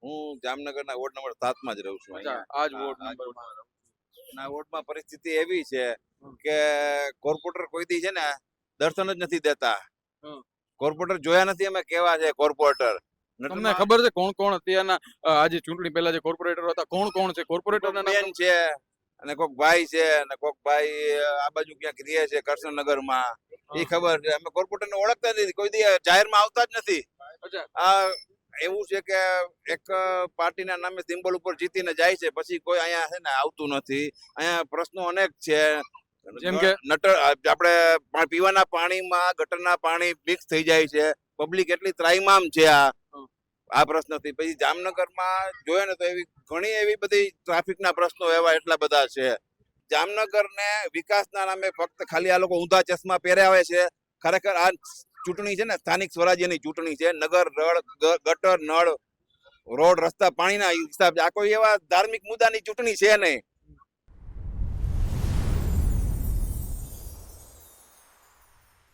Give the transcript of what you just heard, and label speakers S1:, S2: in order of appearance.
S1: હું જામનગરના ward number 7 માં જ રહું છું.
S2: અચ્છા,
S1: અહીંયા.
S2: આ જ
S1: હા,
S2: વોર્ડ
S1: આ જ
S2: નંબરમાં.
S1: ના વોર્ડમાં પરિસ્થિતિ એવી છે કે કોર્પોરેટર કોઈ દી છે ને દર્શન જ નથી દેતા.
S2: હમ.
S1: કોર્પોરેટર જોયા નથી અમે કેવા છે કોર્પોરેટર.
S2: તમને ખબર છે કોણ કોણ અત્યારના આજે ચૂંટણી પહેલા જે કોર્પોરેટર હતા કોણ કોણ છે કોર્પોરેટરના નામ?
S1: બેન છે અને કોક ભાઈ છે અને કોક ભાઈ આ બાજુ ક્યાંક રહે છે કૃષ્ણનગરમાં. એ ખબર છે. અમે કોર્પોરેટરને ઓળખતા જ નથી, કોઈ દી જાહેરમાં આવતા જ નથી.
S2: અચ્છા.
S1: આ એવું છે કે એક પાર્ટીના નામે સિમ્બોલ ઉપર જીતીને જાય છે, પછી કોઈ અહીંયા છે ને આવતું નથી. અહીંયા પ્રશ્નો અનેક છે.
S2: જેમ કે?
S1: આપણે પીવાના પાણીમાં ગટરના પાણી મિક્સ થઈ જાય છે. પબ્લિક એટલી ત્રાહિમામ છે આ પ્રશ્નથી. પછી જામનગરમાં જોઈએ ને તો એવી ઘણી એવી બધી ટ્રાફિકના પ્રશ્નો એવા એટલા બધા છે. જામનગરને વિકાસના નામે ફક્ત ખાલી આ લોકો ઊંધા ચશ્મા પહેર્યા હોય છે. ખરેખર આ ચૂંટણી છે ને સ્થાનિક સ્વરાજ્યની ચૂંટણી છે. નગર ગટર નળ રોડ રસ્તા પાણીના હિસાબે આ કોઈ એવા ધાર્મિક મુદ્દાની ચૂંટણી છે નહીં.